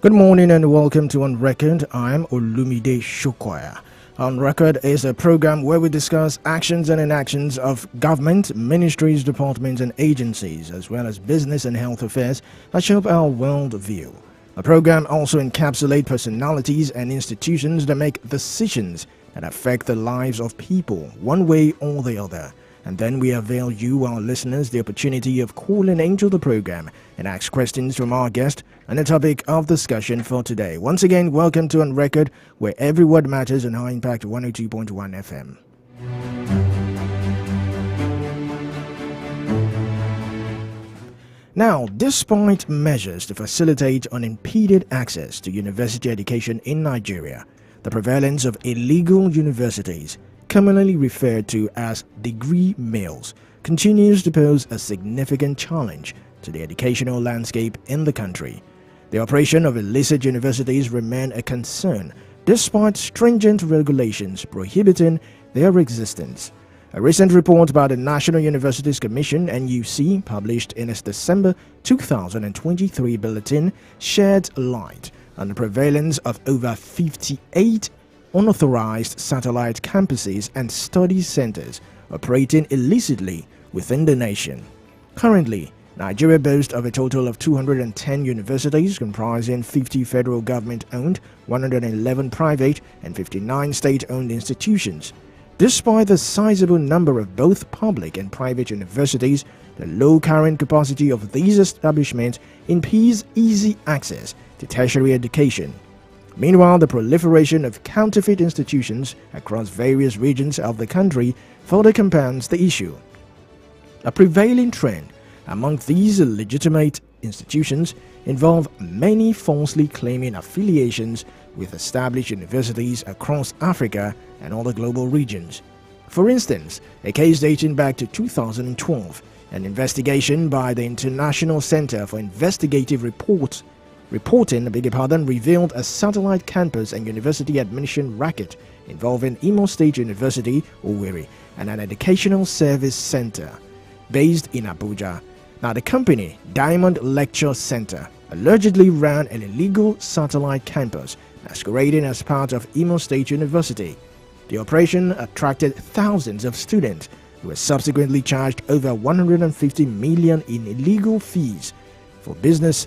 Good morning and welcome to On Record. I'm Olumide Shokoya. On Record is a program where we discuss actions and inactions of government, ministries, departments, and agencies, as well as business and health affairs that shape our world view. The program also encapsulates personalities and institutions that make decisions that affect the lives of people, one way or the other. And then we avail you, our listeners, the opportunity of calling into the program and ask questions from our guest on the topic of discussion for today. Once again, welcome to On Record, where every word matters on High Impact 102.1 FM. Now, despite measures to facilitate unimpeded access to university education in Nigeria, the prevalence of illegal universities, commonly referred to as degree mills, continues to pose a significant challenge to the educational landscape in the country. The operation of illicit universities remain a concern despite stringent regulations prohibiting their existence. A recent report by the National Universities Commission (NUC), published in its December 2023 bulletin, shed light on the prevalence of over 58 unauthorized satellite campuses and study centers operating illicitly within the nation. Currently, Nigeria boasts of a total of 210 universities comprising 50 federal government-owned, 111 private, and 59 state-owned institutions. Despite the sizable number of both public and private universities, the low current capacity of these establishments impedes easy access to tertiary education. Meanwhile, the proliferation of counterfeit institutions across various regions of the country further compounds the issue. A prevailing trend among these illegitimate institutions involve many falsely claiming affiliations with established universities across Africa and other global regions. For instance, a case dating back to 2012, an investigation by the International Center for Investigative Reporting revealed a satellite campus and university admission racket involving Imo State University, Owerri, and an educational service center based in Abuja. Now, the company, Diamond Lecture Center, allegedly ran an illegal satellite campus masquerading as part of Imo State University. The operation attracted thousands of students who were subsequently charged over 150 million in illegal fees for business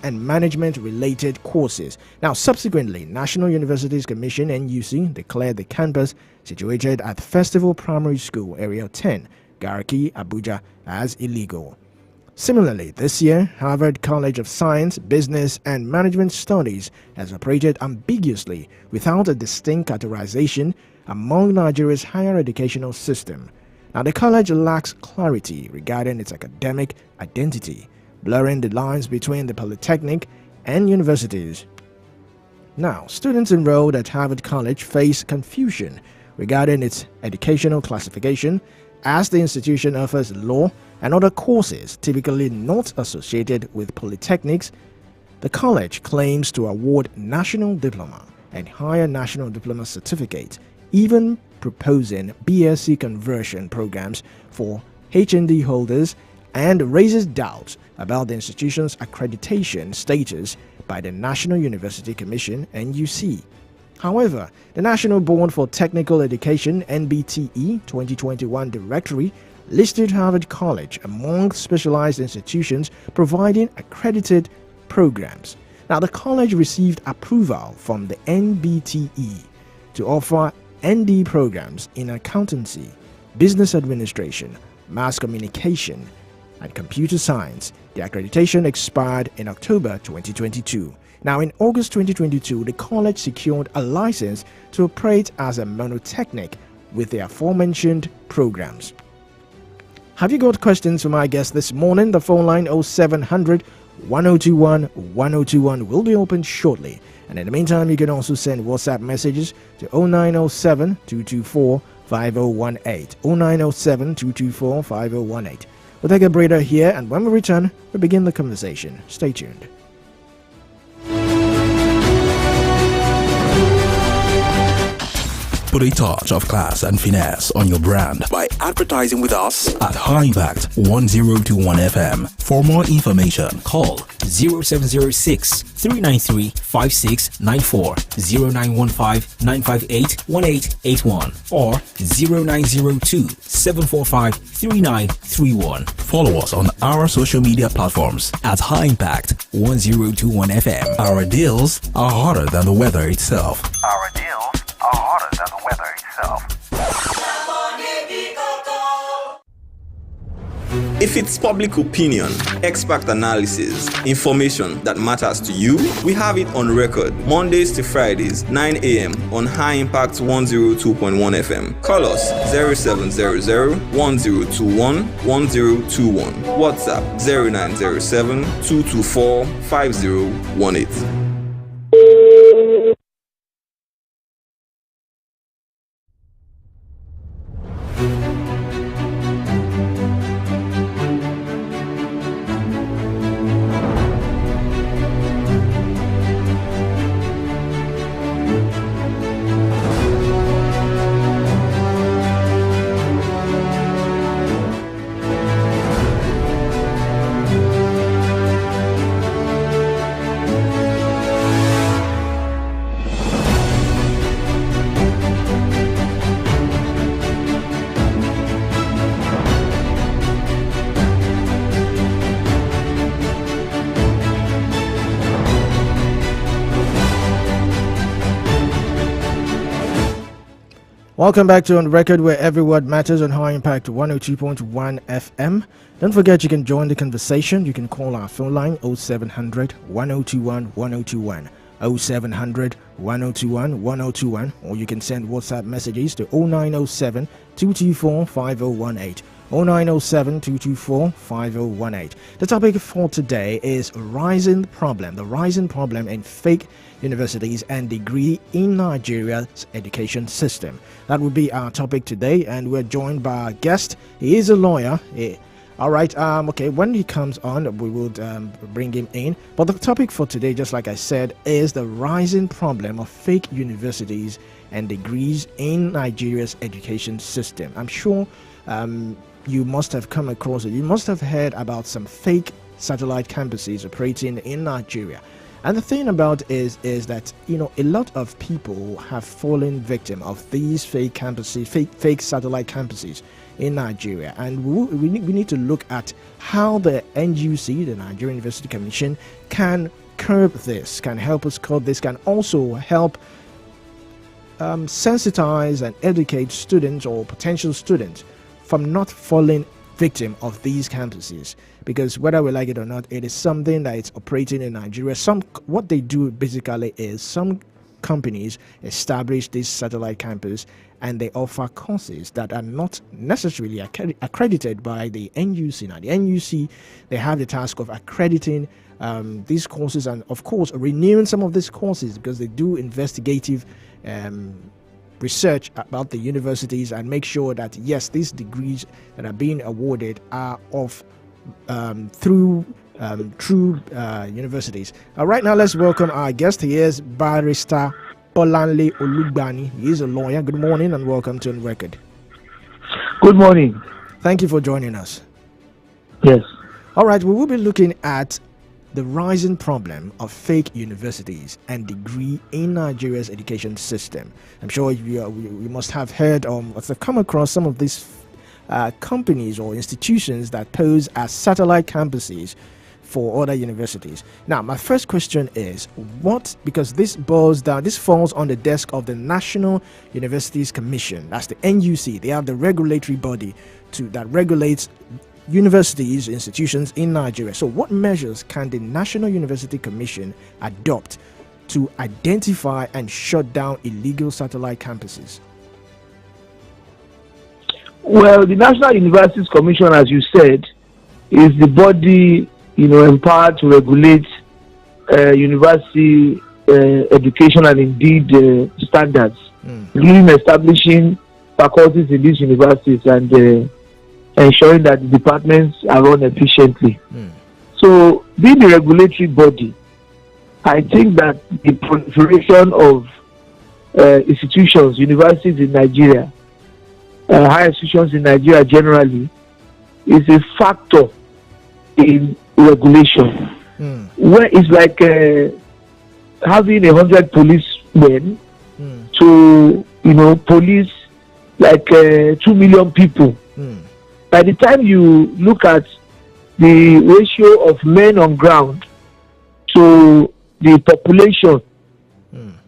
and management related courses. Now, subsequently, National Universities Commission (NUC) declared the campus situated at Festival Primary School, Area 10, Garki, Abuja, as illegal. Similarly, this year, Harvard College of Science, Business and Management Studies has operated ambiguously without a distinct categorization among Nigeria's higher educational system. Now, the college lacks clarity regarding its academic identity, blurring the lines between the polytechnic and universities. Now, students enrolled at Harvard College face confusion regarding its educational classification, as the institution offers law and other courses typically not associated with polytechnics. The college claims to award national diploma and higher national diploma certificates, even proposing BSc conversion programs for HND holders, and raises doubts about the institution's accreditation status by the National University Commission (NUC). However, the National Board for Technical Education (NBTE) 2021 directory listed Harvard College among specialized institutions providing accredited programs. Now, the college received approval from the NBTE to offer ND programs in accountancy, business administration, mass communication, and computer science. The accreditation expired in October 2022. Now, in August 2022, the college secured a license to operate as a monotechnic with the aforementioned programs. Have you got questions for my guest this morning? The phone line 0700 1021 1021 will be open shortly. And in the meantime, you can also send WhatsApp messages to 0907 224 5018. 0907 224 5018. We'll take a breather here, and when we return, we'll begin the conversation. Stay tuned. Put a touch of class and finesse on your brand by advertising with us at High Impact 1021 FM. For more information, call 0706 393 5694, 0915 958 1881, or 0902 745 3931. Follow us on our social media platforms at High Impact 1021 FM. Our deals are hotter than the weather itself. Our deals are hotter than the weather itself. If it's public opinion, expert analysis, information that matters to you, we have it on record Mondays to Fridays, 9 a.m. on High Impact 102.1 FM. Call us 0700 1021 1021. WhatsApp 0907 224 5018. Welcome back to On Record, where every word matters on High Impact 102.1 FM. Don't forget you can join the conversation. You can call our phone line 0700 1021 1021, 0700 1021 1021, or you can send WhatsApp messages to 0907 224 5018. 0907 224 5018. The topic for today is the rising problem in fake universities and degree in Nigeria's education system. That will be our topic today, and we're joined by our guest. He is a lawyer. All right. Okay. When he comes on, we will bring him in. But the topic for today, just like I said, is the rising problem of fake universities and degrees in Nigeria's education system. I'm sure you must have come across it. You must have heard about some fake satellite campuses operating in Nigeria. And the thing about is that, you know, a lot of people have fallen victim of these fake campuses, fake satellite campuses in Nigeria. And we need to look at how the NUC, the Nigerian University Commission, can curb this, can help us curb this, can also help sensitize and educate students or potential students from not falling victim of these campuses. Because whether we like it or not, it is something that is operating in Nigeria. What they do basically is some companies establish this satellite campus and they offer courses that are not necessarily accredited by the NUC. Now, the NUC, they have the task of accrediting these courses and, of course, renewing some of these courses because they do investigative research about the universities and make sure that, yes, these degrees that are being awarded are of through true universities. Right now, let's welcome our guest. He is Barrister Bolanle Olugbani. He is a lawyer. Good morning and welcome to On Record. Good morning. Thank you for joining us. Yes. All right, we will be looking at the rising problem of fake universities and degree in Nigeria's education system. I'm sure you must have heard or have come across some of these companies or institutions that pose as satellite campuses for other universities. Now, my first question is, because this falls on the desk of the National Universities Commission. That's the NUC. They have the regulatory body that regulates universities, institutions in Nigeria. So what measures can the National University Commission adopt to identify and shut down illegal satellite campuses? Well, the National Universities Commission, as you said, is the body, empowered to regulate university education and indeed standards, including establishing faculties in these universities and ensuring that the departments are run efficiently. So, being the regulatory body, I think that the proliferation of institutions, universities in Nigeria, higher institutions in Nigeria generally, is a factor in regulation. Where it's like having 100 policemen to police like 2 million people. By the time you look at the ratio of men on ground to the population,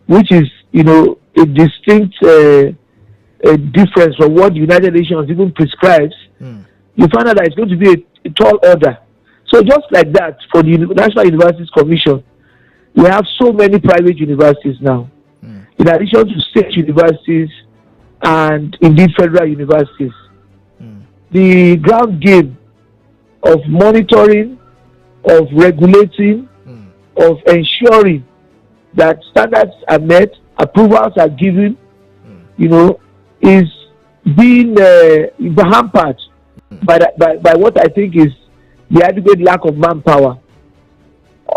which is a distinct difference from what the United Nations even prescribes, you find out that it's going to be a tall order. So just like that, for the National Universities Commission, we have so many private universities now, in addition to state universities and indeed federal universities. The ground game of monitoring, of regulating, of ensuring that standards are met, approvals are given, is being hampered by what I think is the adequate lack of manpower.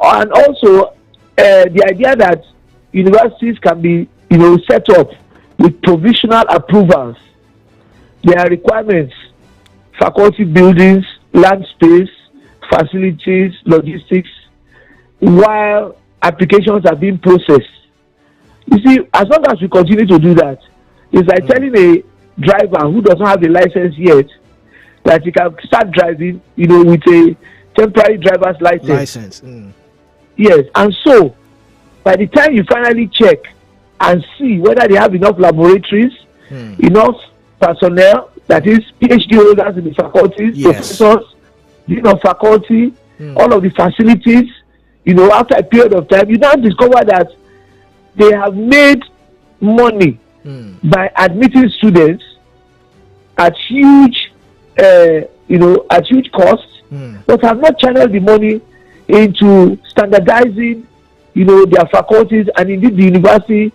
And also the idea that universities can be set up with provisional approvals. There are requirements: faculty buildings, land space, facilities, logistics, while applications are being processed. You see, as long as we continue to do that, it's like telling a driver who does not have a license yet that he can start driving, with a temporary driver's license. Yes, and so by the time you finally check and see whether they have enough laboratories, enough personnel, that is PhD holders in the faculties, professors, dean of faculty, all of the facilities, after a period of time, you now discover that they have made money by admitting students at huge, at huge cost, but have not channeled the money into standardizing, their faculties and indeed the university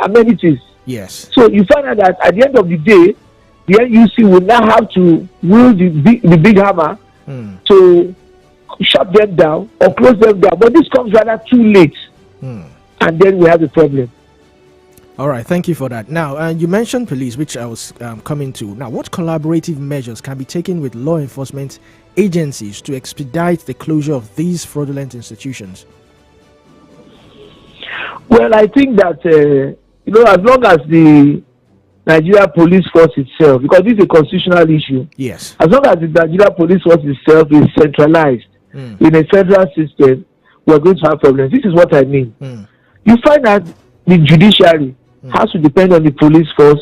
amenities. Yes. So you find out that at the end of the day, the NUC will now have to wield the big hammer to shut them down or close them down. But this comes rather too late, and then we have a problem. All right, thank you for that. Now, you mentioned police, which I was coming to. Now, what collaborative measures can be taken with law enforcement agencies to expedite the closure of these fraudulent institutions? Well, I think that, as long as the Nigeria Police Force itself, because this is a constitutional issue, yes, as long as the Nigeria Police Force itself is centralized in a federal system, we're going to have problems. This is what I mean. You find that the judiciary has to depend on the police force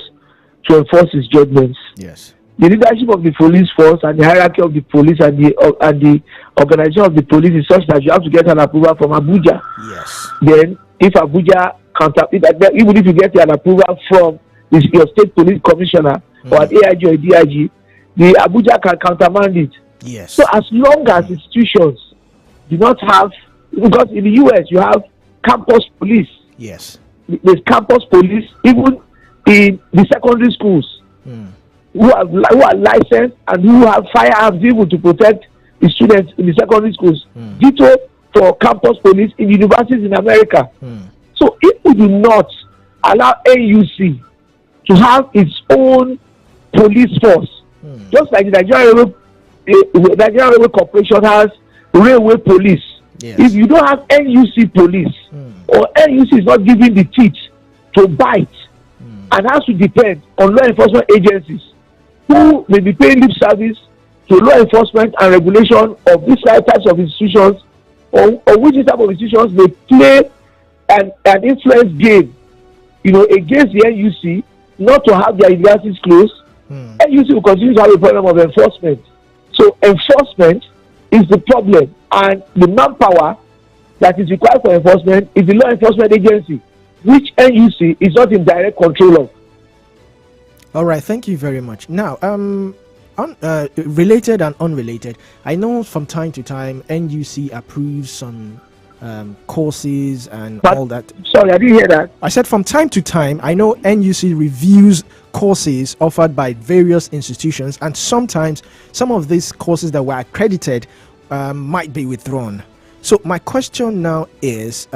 to enforce its judgments. Yes. The leadership of the police force and the hierarchy of the police and the organization of the police is such that you have to get an approval from Abuja. Yes. Then, if Abuja even if you get an approval from your state police commissioner or an AIG or a DIG, the Abuja can countermand it. Yes. So as long as institutions do not have, because in the US you have campus police. Yes. There's campus police even in the secondary schools who are licensed and who have firearms even to protect the students in the secondary schools. Ditto for campus police in universities in America. So if we do not allow NUC to have its own police force, just like the Nigerian Railway Corporation has railway police. Yes. If you don't have NUC police, or NUC is not giving the teeth to bite, and has to depend on law enforcement agencies who may be paying lip service to law enforcement and regulation of these types of institutions, or which type of institutions may play an influence game, against the NUC not to have their universities closed, NUC will continue to have a problem of enforcement. So enforcement is the problem, and the manpower that is required for enforcement is the law enforcement agency, which NUC is not in direct control of. All right, thank you very much. Now, related and unrelated, I know from time to time NUC approves some courses and all that. Sorry, I didn't hear that. I said from time to time, I know NUC reviews courses offered by various institutions, and sometimes some of these courses that were accredited might be withdrawn. So my question now is,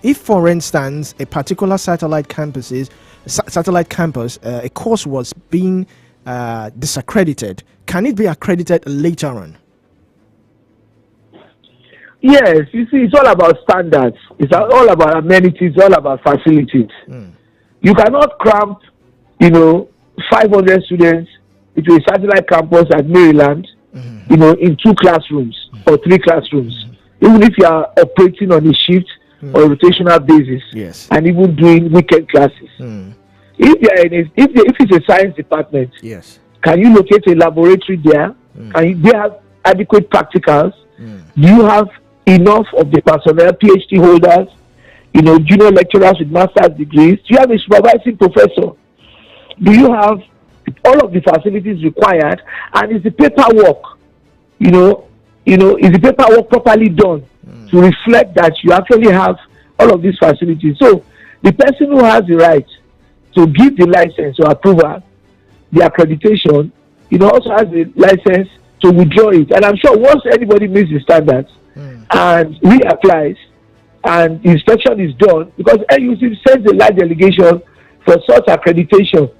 If, for instance, a particular satellite campus, a course was being disaccredited, can it be accredited later on? Yes, you see, it's all about standards. It's all about amenities, all about facilities. You cannot cramp, 500 students into a satellite campus at Maryland, in 2 classrooms or 3 classrooms. Even if you are operating on a shift or a rotational basis, yes, and even doing weekend classes. If it's a science department, yes, can you locate a laboratory there? Can they have adequate practicals? Do you have enough of the personnel, PhD holders, junior lecturers with master's degrees? Do you have a supervising professor? Do you have all of the facilities required? And is the paperwork, is the paperwork properly done to reflect that you actually have all of these facilities? So the person who has the right to give the license or approval, the accreditation, also has the license to withdraw it. And I'm sure once anybody meets the standards and reapplies and inspection is done, because NUC sends a large delegation for such accreditation,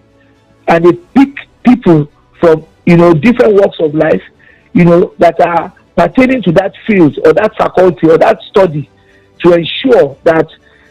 and they pick people from different walks of life, that are pertaining to that field or that faculty or that study, to ensure that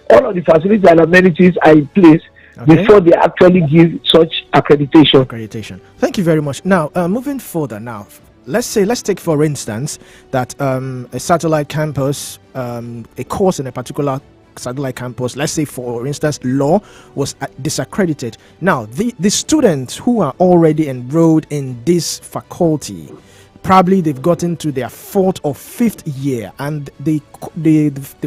all of the facilities and amenities are in place before they actually give such accreditation. Thank you very much. Now, moving further now, let's take for instance that a satellite campus, a course in a particular satellite campus, let's say for instance law, was disaccredited. Now, the students who are already enrolled in this faculty, probably they've gotten to their 4th or 5th year, and the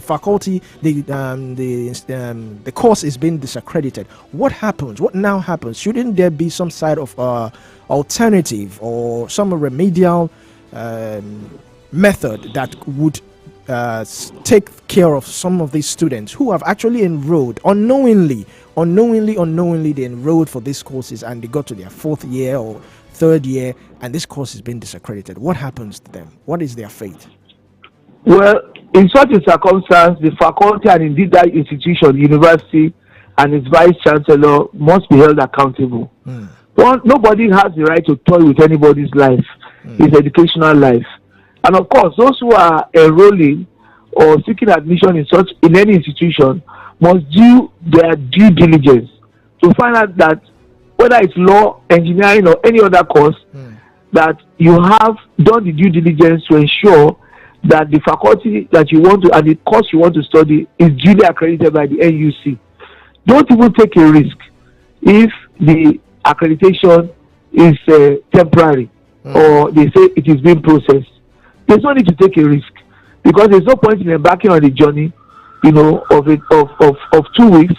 faculty, the course is being disaccredited. What happens? What now happens? Shouldn't there be some side of alternative or some remedial method that would take care of some of these students who have actually enrolled unknowingly they enrolled for these courses, and they got to their 4th year or 3rd year, and this course has been disaccredited? What happens to them? What is their fate? Well, in such a circumstance, the faculty and indeed that institution, university, and its vice chancellor must be held accountable. Nobody has the right to toy with anybody's life, his educational life. And of course, those who are enrolling or seeking admission in any institution must do their due diligence to find out that whether it's law, engineering, or any other course, that you have done the due diligence to ensure that the faculty that you want to and the course you want to study is duly accredited by the NUC. Don't even take a risk if the accreditation is temporary or they say it is being processed. There's no need to take a risk, because there's no point in embarking on the journey, of 2 weeks,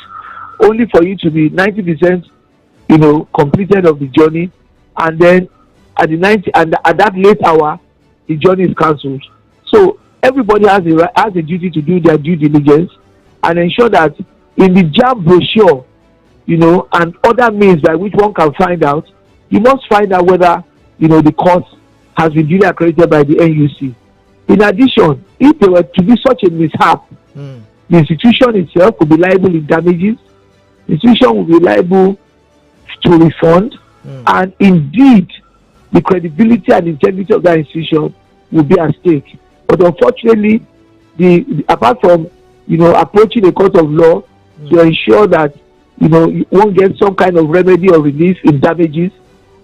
only for you to be 90%, completed of the journey, and then at that late hour, the journey is cancelled. So everybody has a duty to do their due diligence and ensure that in the JAMB brochure, and other means by which one can find out, you must find out whether, the course has been duly accredited by the NUC. In addition, if there were to be such a mishap, the institution itself could be liable in damages, the institution will be liable to refund, and indeed, the credibility and integrity of that institution will be at stake. But unfortunately, apart from approaching a court of law to ensure that one gets some kind of remedy or relief in damages,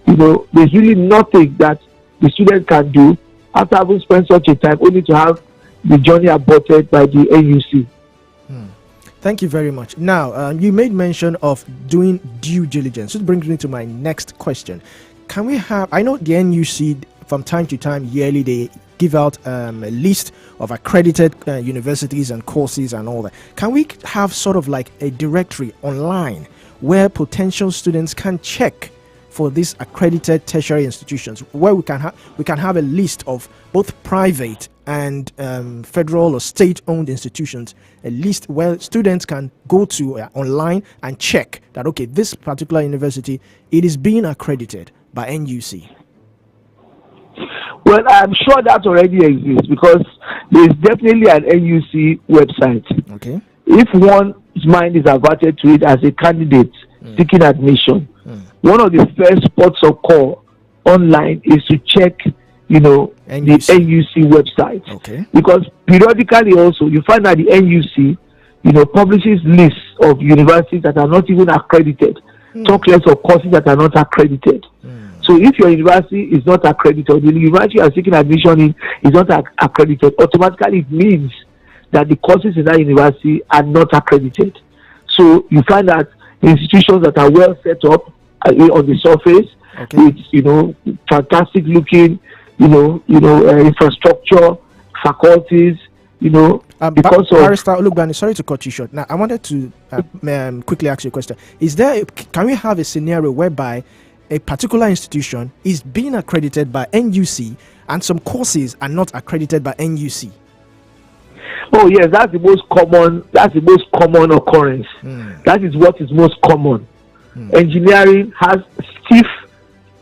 there's really nothing that the student can do after having spent such a time only to have the journey aborted by the NUC. Thank you very much. Now, you made mention of doing due diligence. This brings me to my next question. Can we have, I know the NUC from time to time, yearly, they give out a list of accredited universities and courses and all that. Can we have sort of like a directory online where potential students can check for these accredited tertiary institutions, where we can have a list of both private and federal or state-owned institutions, a list where students can go to online and check that, okay, this particular university, it is being accredited by NUC? Well, I'm sure that already exists, because there is definitely an NUC website. Okay. if one's mind is averted to it as a candidate seeking admission, one of the first ports of call online is to check, the NUC website. Okay. Because periodically also you find that the NUC, publishes lists of universities that are not even accredited, talk less of courses that are not accredited. So if your university is not accredited, the university you are seeking admission in is not accredited, automatically it means that the courses in that university are not accredited. So you find that institutions that are well set up on the surface, with fantastic looking, infrastructure, faculties, because of Barrister Olugbani, sorry to cut you short. Now I wanted to quickly ask you a question. Can we have a scenario whereby a particular institution is being accredited by NUC and some courses are not accredited by NUC? Oh yes, that's the most common occurrence. That is what is most common. Engineering has stiff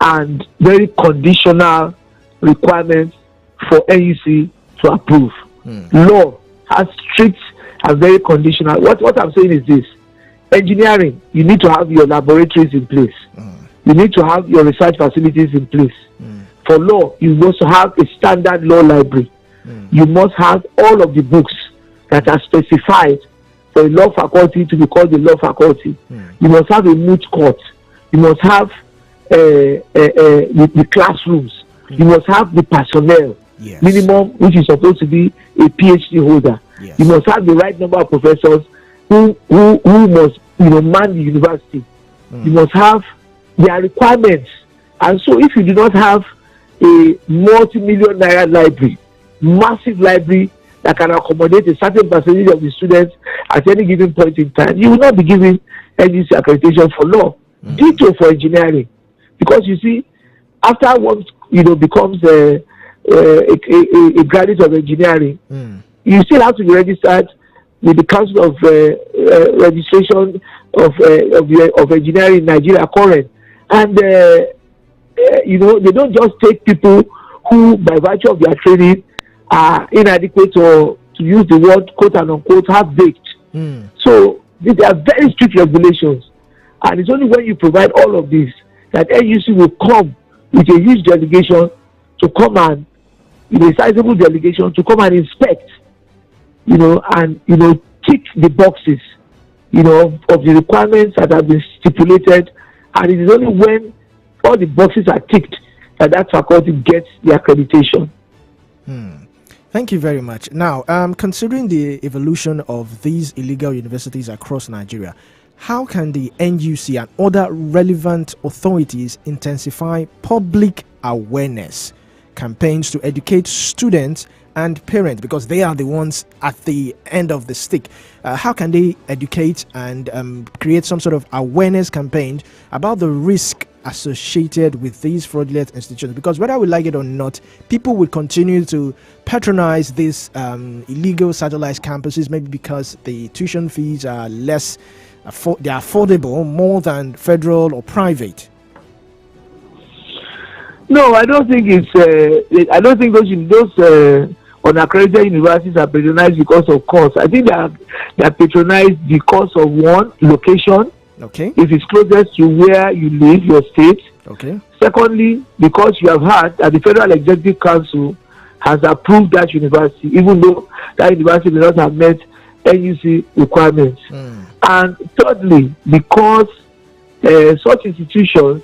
and very conditional requirements for NUC to approve. Law has strict and very conditional. What I'm saying is this: engineering, you need to have your laboratories in place. You need to have your research facilities in place. For law, you must have a standard law library. You must have all of the books that are specified for a law faculty to be called a law faculty. You must have a moot court. You must have the classrooms. You must have the personnel, minimum, which is supposed to be a PhD holder. You must have the right number of professors who must man the university. You must have their requirements. And so if you do not have a multi-million naira library, massive library that can accommodate a certain percentage of the students at any given point in time, you will not be given NUC accreditation for law. Ditto for engineering. Because you see, after one becomes a graduate of engineering, you still have to be registered with the Council of Registration of Engineering in Nigeria, current. And they don't just take people who, by virtue of their training, are inadequate, or, to use the word quote and unquote, half-baked. So there are very strict regulations, and it's only when you provide all of this that NUC will come with a huge delegation to come and, a sizable delegation to come and inspect, and tick the boxes, of the requirements that have been stipulated. And it is only when all the boxes are ticked that faculty gets the accreditation. Thank you very much. Now, considering the evolution of these illegal universities across Nigeria, how can the NUC and other relevant authorities intensify public awareness campaigns to educate students and parents, because they are the ones at the end of the stick? How can they educate and create some sort of awareness campaign about the risk associated with these fraudulent institutions? Because whether we like it or not, people will continue to patronize these illegal satellite campuses, maybe because the tuition fees are less, they are affordable more than federal or private. No, I don't think I don't think those unaccredited universities are patronized because of cost. I think they are patronized because of, one, location. Okay. If it's closest to where you live, your state. Okay. Secondly, because you have heard that the Federal Executive Council has approved that university, even though that university may not have met NUC requirements. And thirdly, because such institutions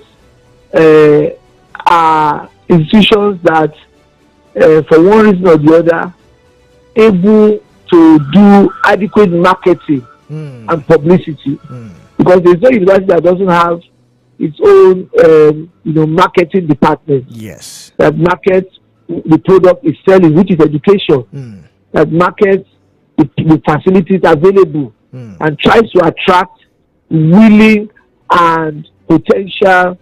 are institutions that, for one reason or the other, able to do adequate marketing and publicity. Because there's no university that doesn't have its own, marketing department. Yes. That markets the product is selling, which is education. That markets the facilities available and tries to attract willing and potential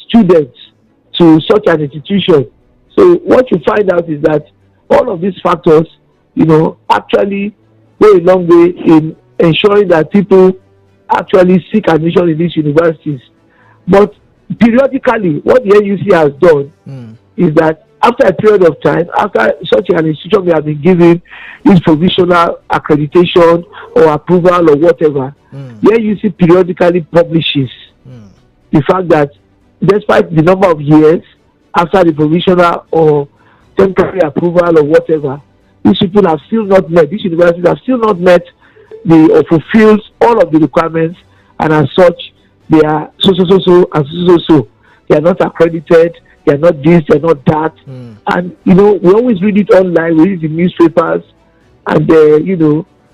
students to such an institution. So what you find out is that all of these factors, actually go a long way in ensuring that people actually seek admission in these universities. But periodically, what the NUC has done is that after a period of time, after such an institution may have been given this provisional accreditation or approval or whatever, here you see periodically publishes the fact that despite the number of years after the provisional or temporary approval or whatever, these people have still not met, these universities have still not met or fulfilled all of the requirements, and as such, they are so. They are not accredited, they are not this, they are not that. And, we always read it online, we read the newspapers, and,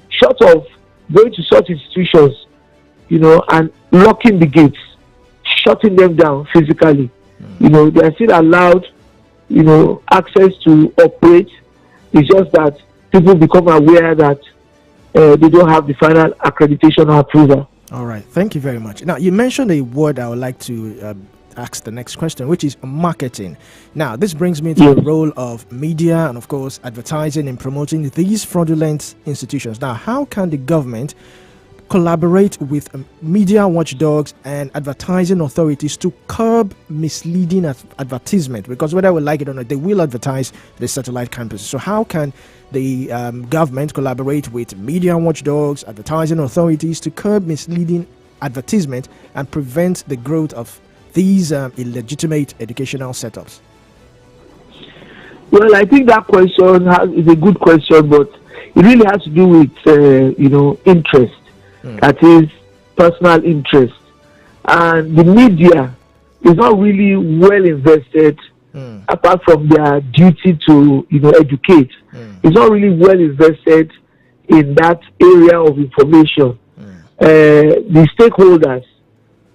short of going to such institutions, and locking the gates, shutting them down physically, they are still allowed, access to operate. It's just that people become aware that they don't have the final accreditation or approval. All right. Thank you very much. Now, you mentioned a word I would like to ask the next question, which is marketing. Now, this brings me to the role of media and, of course, advertising and promoting these fraudulent institutions. Now, how can the government collaborate with media watchdogs and advertising authorities to curb misleading advertisement? Because whether we like it or not, they will advertise the satellite campuses. So how can the government collaborate with media watchdogs, advertising authorities to curb misleading advertisement and prevent the growth of these illegitimate educational setups? Well, I think that question is a good question, but it really has to do with, interest. That is personal interest. And the media is not really well invested, apart from their duty to, educate. It's not really well invested in that area of information. The stakeholders,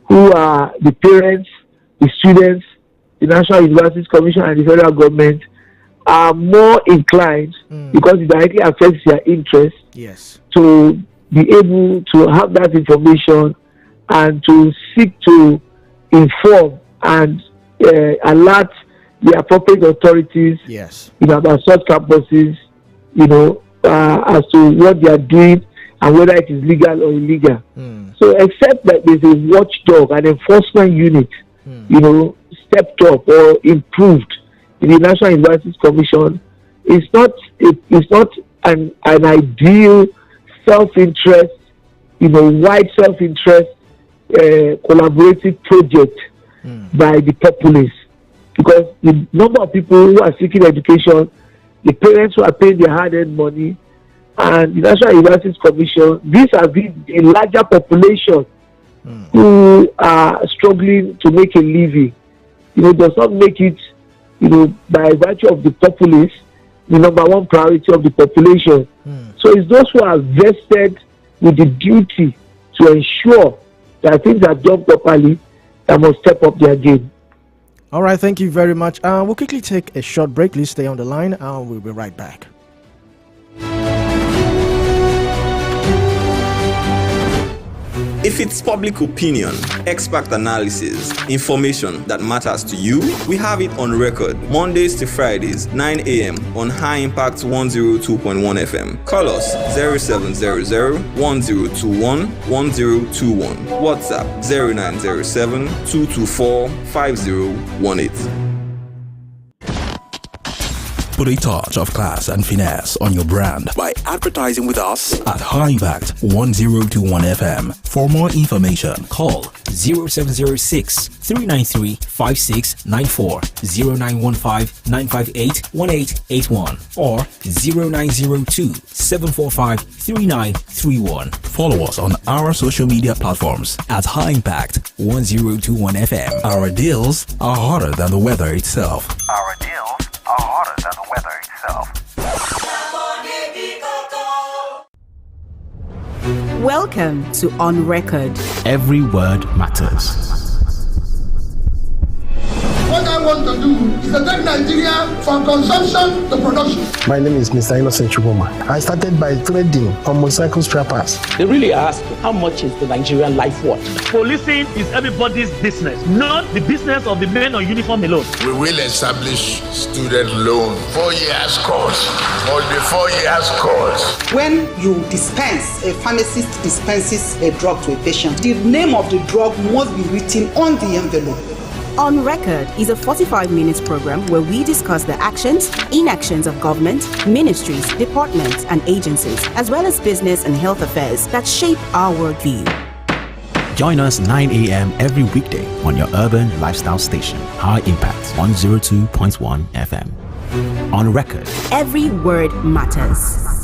who are the parents, the students, the National Universities Commission, and the federal government, are more inclined, because it directly affects their interest, to be able to have that information and to seek to inform and alert the appropriate authorities about such campuses, as to what they are doing and whether it is legal or illegal. So except that there's a watchdog, an enforcement unit, stepped up or improved in the National Universities Commission, it's not an ideal self-interest, wide self-interest collaborative project by the populace, because the number of people who are seeking education, the parents who are paying their hard-earned money, and the National Universities Commission, these are the larger population who are struggling to make a living. Does not make it, by virtue of the populace, the number one priority of the population. So it's those who are vested with the duty to ensure that things are done properly that must step up their game. All right, thank you very much. We'll quickly take a short break. Please stay on the line. We'll be right back. If it's public opinion, expert analysis, information that matters to you, we have it on record Mondays to Fridays, 9 a.m. on High Impact 102.1 FM. Call us 0700-1021-1021. WhatsApp 0907-224-5018. Put a touch of class and finesse on your brand by advertising with us at High Impact 1021 FM. For more information, call 0706 393 5694, 0915 958 1881, or 0902 745 3931. Follow us on our social media platforms at High Impact 1021 FM. Our deals are hotter than the weather itself. Our deals are hotter than the weather itself. Welcome to On Record. Every word matters. What I want to do is to take Nigeria from consumption to production. My name is Mr. Innocent Chuboma. I started by trading on motorcycle spare parts. They really ask, how much is the Nigerian life worth? Policing is everybody's business, not the business of the men on uniform alone. We will establish student loan 4 years course or the 4 years course. When you dispense, a pharmacist dispenses a drug to a patient, the name of the drug must be written on the envelope. On Record is a 45-minute program where we discuss the actions, inactions of government, ministries, departments, and agencies, as well as business and health affairs that shape our worldview. Join us 9 a.m. every weekday on your urban lifestyle station, High Impact 102.1 FM. On Record. Every word matters.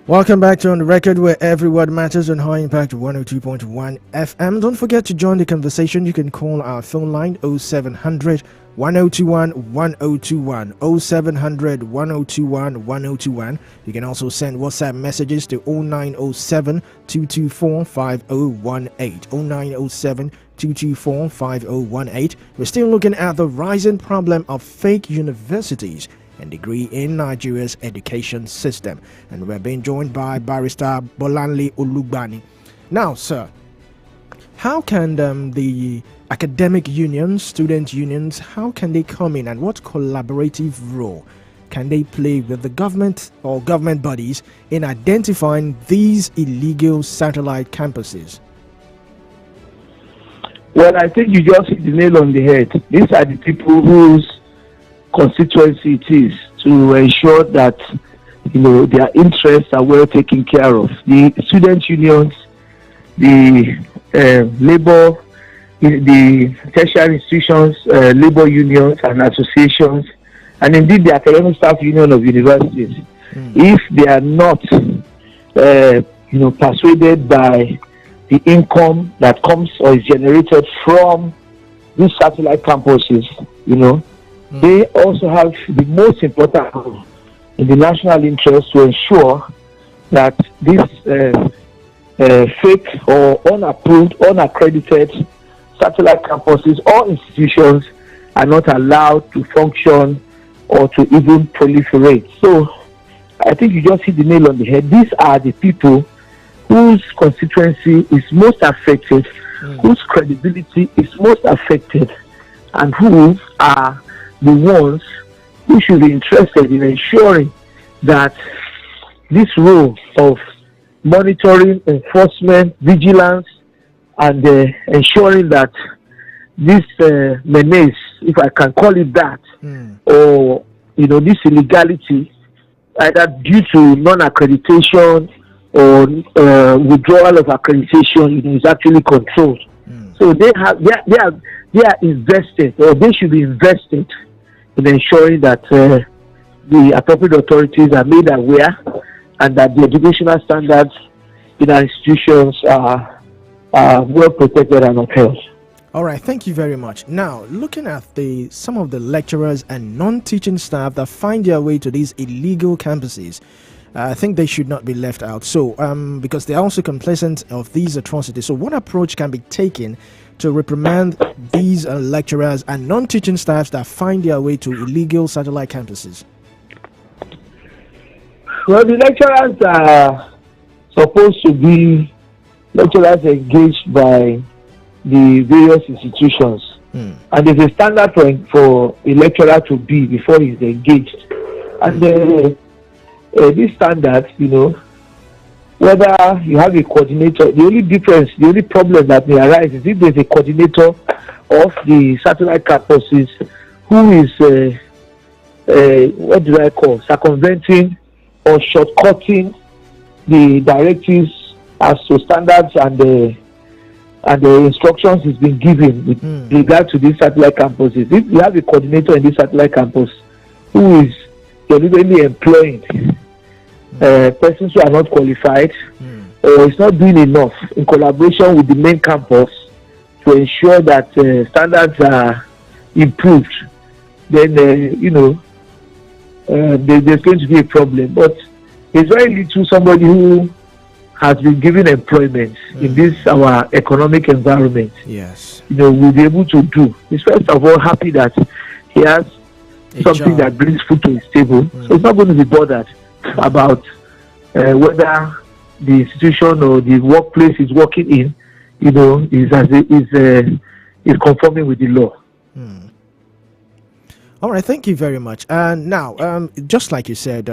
Welcome back to On the Record, where every word matters on High Impact 102.1 FM. Don't forget to join the conversation. You can call our phone line 0700 1021 1021 0700 1021 1021. You can also send WhatsApp messages to 0907 224 5018 0907 224 5018. We're still looking at the rising problem of fake universities and degree in Nigeria's education system, and we're being joined by Barrister Bolanle Olugbani. Now, sir, how can the academic unions, student unions, how can they come in, and what collaborative role can they play with the government or government bodies in identifying these illegal satellite campuses? Well, I think you just hit the nail on the head. These are the people whose constituency it is to ensure that their interests are well taken care of. The student unions, the labor, the tertiary institutions, labor unions and associations, and indeed the academic staff union of universities, if they are not persuaded by the income that comes or is generated from these satellite campuses, they also have the most important role in the national interest to ensure that these fake or unapproved, unaccredited satellite campuses or institutions are not allowed to function or to even proliferate. So I think you just hit the nail on the head. These are the people whose constituency is most affected, whose credibility is most affected, and who are the ones who should be interested in ensuring that this role of monitoring, enforcement, vigilance, and ensuring that this menace, if I can call it that, or this illegality, either due to non-accreditation or withdrawal of accreditation, is actually controlled. So they are invested, or they should be invested in ensuring that the appropriate authorities are made aware and that the educational standards in our institutions are well protected and upheld. All right, thank you very much. Now, looking at some of the lecturers and non-teaching staff that find their way to these illegal campuses, I think they should not be left out. So, because they're also complacent of these atrocities. So, what approach can be taken to reprimand these lecturers and non-teaching staffs that find their way to illegal satellite campuses? Well, the lecturers are supposed to be lecturers engaged by the various institutions. And there's a standard for a lecturer to be before he's engaged. And this standard, whether you have a coordinator, the only problem that may arise is if there's a coordinator of the satellite campuses who is, circumventing or shortcutting the directives as to standards and the instructions has been given with regard to these satellite campuses. If you have a coordinator in this satellite campus who is deliberately employing persons who are not qualified or is not doing enough in collaboration with the main campus to ensure that standards are improved, then there's going to be a problem. But it's very little somebody who has been given employment in this our economic environment. Yes, will be able to do. He's first of all happy that he has something that brings food to his table. So he's not going to be bothered about whether the institution or the workplace he's working in, is conforming with the law. All right, thank you very much. And now, just like you said,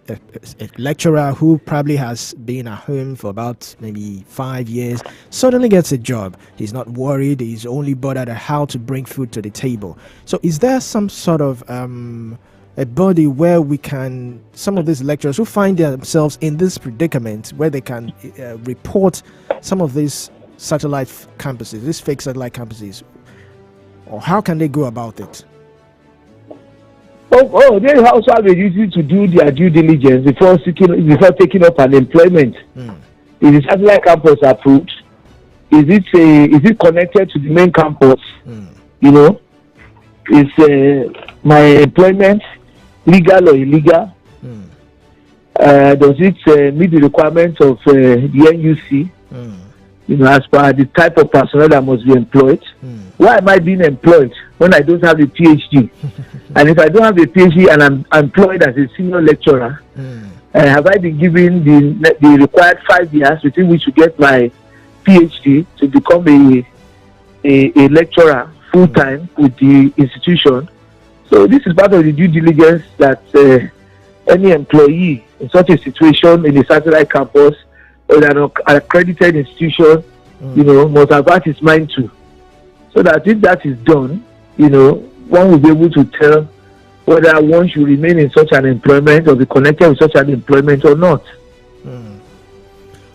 a lecturer who probably has been at home for about maybe 5 years suddenly gets a job. He's not worried. He's only bothered at how to bring food to the table. So is there some sort of a body where we can, some of these lecturers who find themselves in this predicament, where they can report some of these satellite campuses, these fake satellite campuses, or how can they go about it? They also have a duty to do their due diligence before taking up an employment. Is the satellite campus approved? Is it connected to the main campus? You know, is my employment legal or illegal? Does it meet the requirements of the NUC? You know, as per the type of personnel that must be employed. Why am I being employed when I don't have a PhD? And if I don't have a PhD and I'm employed as a senior lecturer, have I been given the required 5 years within which to get my PhD to become a lecturer full time with the institution? So this is part of the due diligence that any employee in such a situation in a satellite campus or an accredited institution, you know, must avert his mind to. So that if that is done, you know, one will be able to tell whether one should remain in such an employment or be connected with such an employment or not.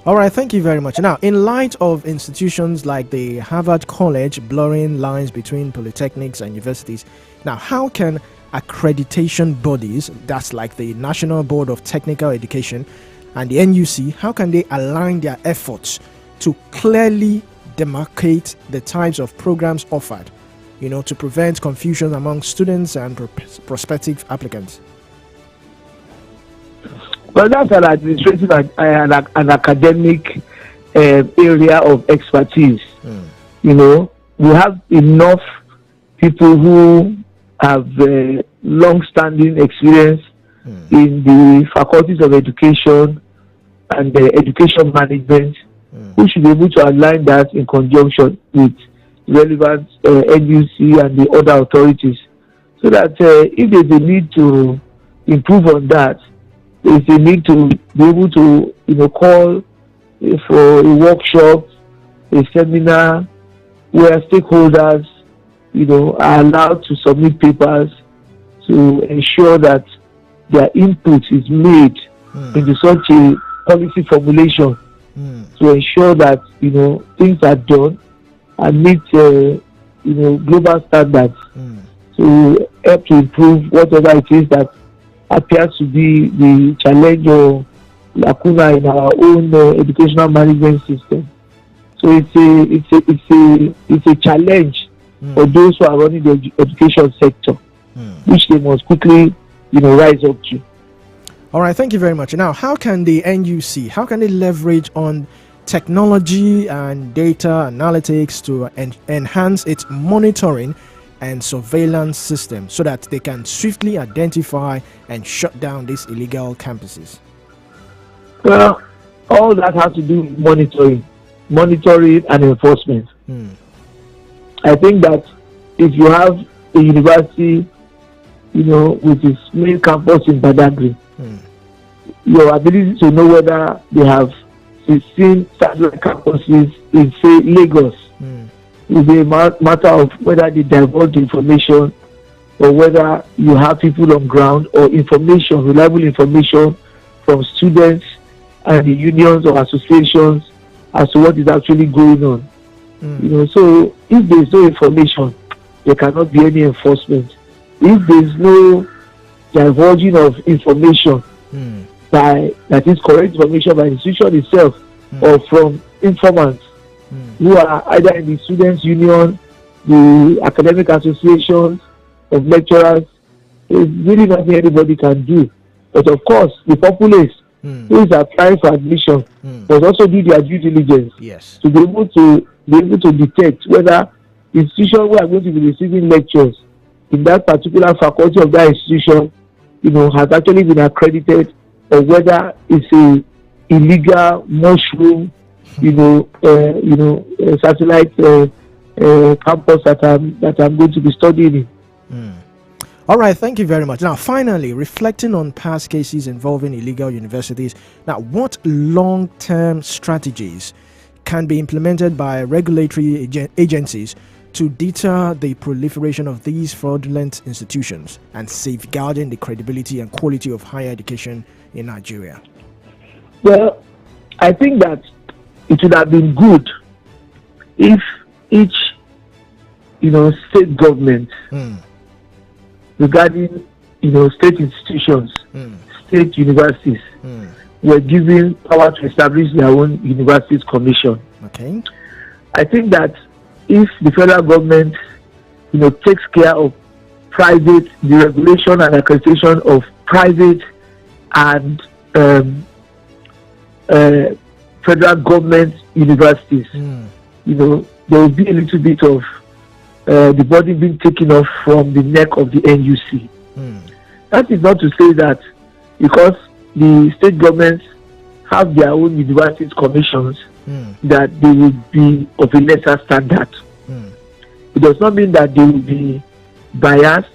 All right, thank you very much. Now, in light of institutions like the Harvard College blurring lines between polytechnics and universities, now how can accreditation bodies, that's like the National Board of Technical Education and the NUC, how can they align their efforts to clearly demarcate the types of programs offered, you know, to prevent confusion among students and prospective applicants? Well, that's an administrative and an academic area of expertise. You know, we have enough people who have long-standing experience in the faculties of education and education management, who should be able to align that in conjunction with relevant NUC and the other authorities, so that if there's a need to improve on that, there's a need to be able to, you know, call for a workshop, a seminar where stakeholders, you know, are allowed to submit papers to ensure that their input is made into such a policy formulation to ensure that, you know, things are done and meet, you know, global standards to help to improve whatever it is that appears to be the challenge or lacuna in our own educational management system. So it's a challenge for those who are running the education sector, which they must quickly, you know, rise up to. All right, thank you very much. Now, how can the NUC, how can they leverage on technology and data analytics to enhance its monitoring and surveillance system so that they can swiftly identify and shut down these illegal campuses? Well, all that has to do with monitoring and enforcement. I think that if you have a university, you know, with its main campus in Badagry, your ability to know whether they have 16 satellite campuses in, say, Lagos, will be a matter of whether they divulge information or whether you have people on ground or information, reliable information from students and the unions or associations as to what is actually going on. You know, so if there is no information, there cannot be any enforcement. If there is no divulging of information that is correct information by the institution itself or from informants who are either in the students' union, the academic associations of lecturers, there's really nothing anybody can do. But of course, the populace who is applying for admission must also do their due diligence to be able to detect whether the institution where are going to be receiving lectures in that particular faculty of that institution, you know, has actually been accredited, or whether it's a illegal mushroom, satellite campus that I'm going to be studying in. All right, thank you very much. Now, finally, reflecting on past cases involving illegal universities, now, what long-term strategies can be implemented by regulatory agencies to deter the proliferation of these fraudulent institutions and safeguarding the credibility and quality of higher education in Nigeria? Well, I think that it would have been good if each, state government regarding, state institutions, state universities, were given power to establish their own universities commission. Okay. I think that if the federal government, takes care of the regulation and accreditation of private and federal government universities, there will be a little bit of the body being taken off from the neck of the NUC. That is not to say that because the state governments have their own universities commissions that they will be of a lesser standard. It does not mean that they will be biased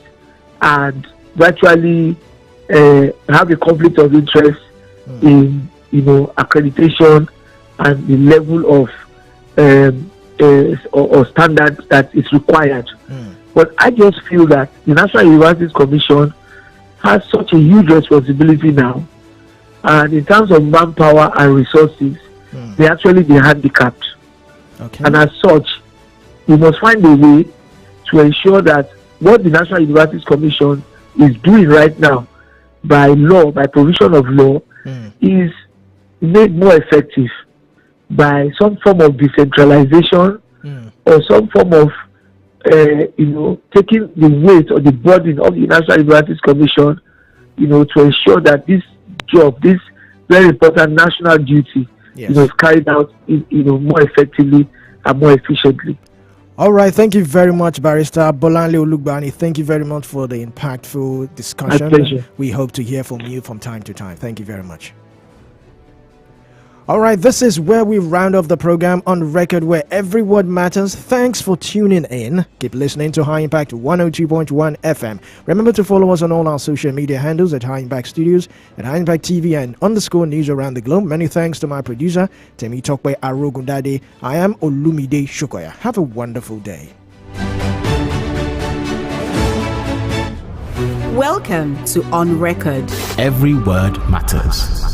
and virtually have a conflict of interest in accreditation and the level of or standard that is required. But I just feel that the National Universities Commission has such a huge responsibility now, and in terms of manpower and resources, they actually be handicapped. Okay. And as such, we must find a way to ensure that what the National Universities Commission is doing right now by law, by provision of law, is made more effective by some form of decentralization or some form of taking the weight or the burden of the National Universities Commission, to ensure that this job, this very important national duty, is carried out more effectively and more efficiently. All right, thank you very much, Barrister Bolanle Olugbani. Thank you very much for the impactful discussion. My pleasure. We hope to hear from you from time to time. Thank you very much. All right, this is where we round off the program on record, where every word matters. Thanks for tuning in. Keep listening to High Impact 102.1 FM. Remember to follow us on all our social media handles at High Impact Studios, at High Impact TV, and _ news around the globe. Many thanks to my producer, Temi Tokwe Arogundade. I am Olumide Shokoya. Have a wonderful day. Welcome to On Record. Every word matters.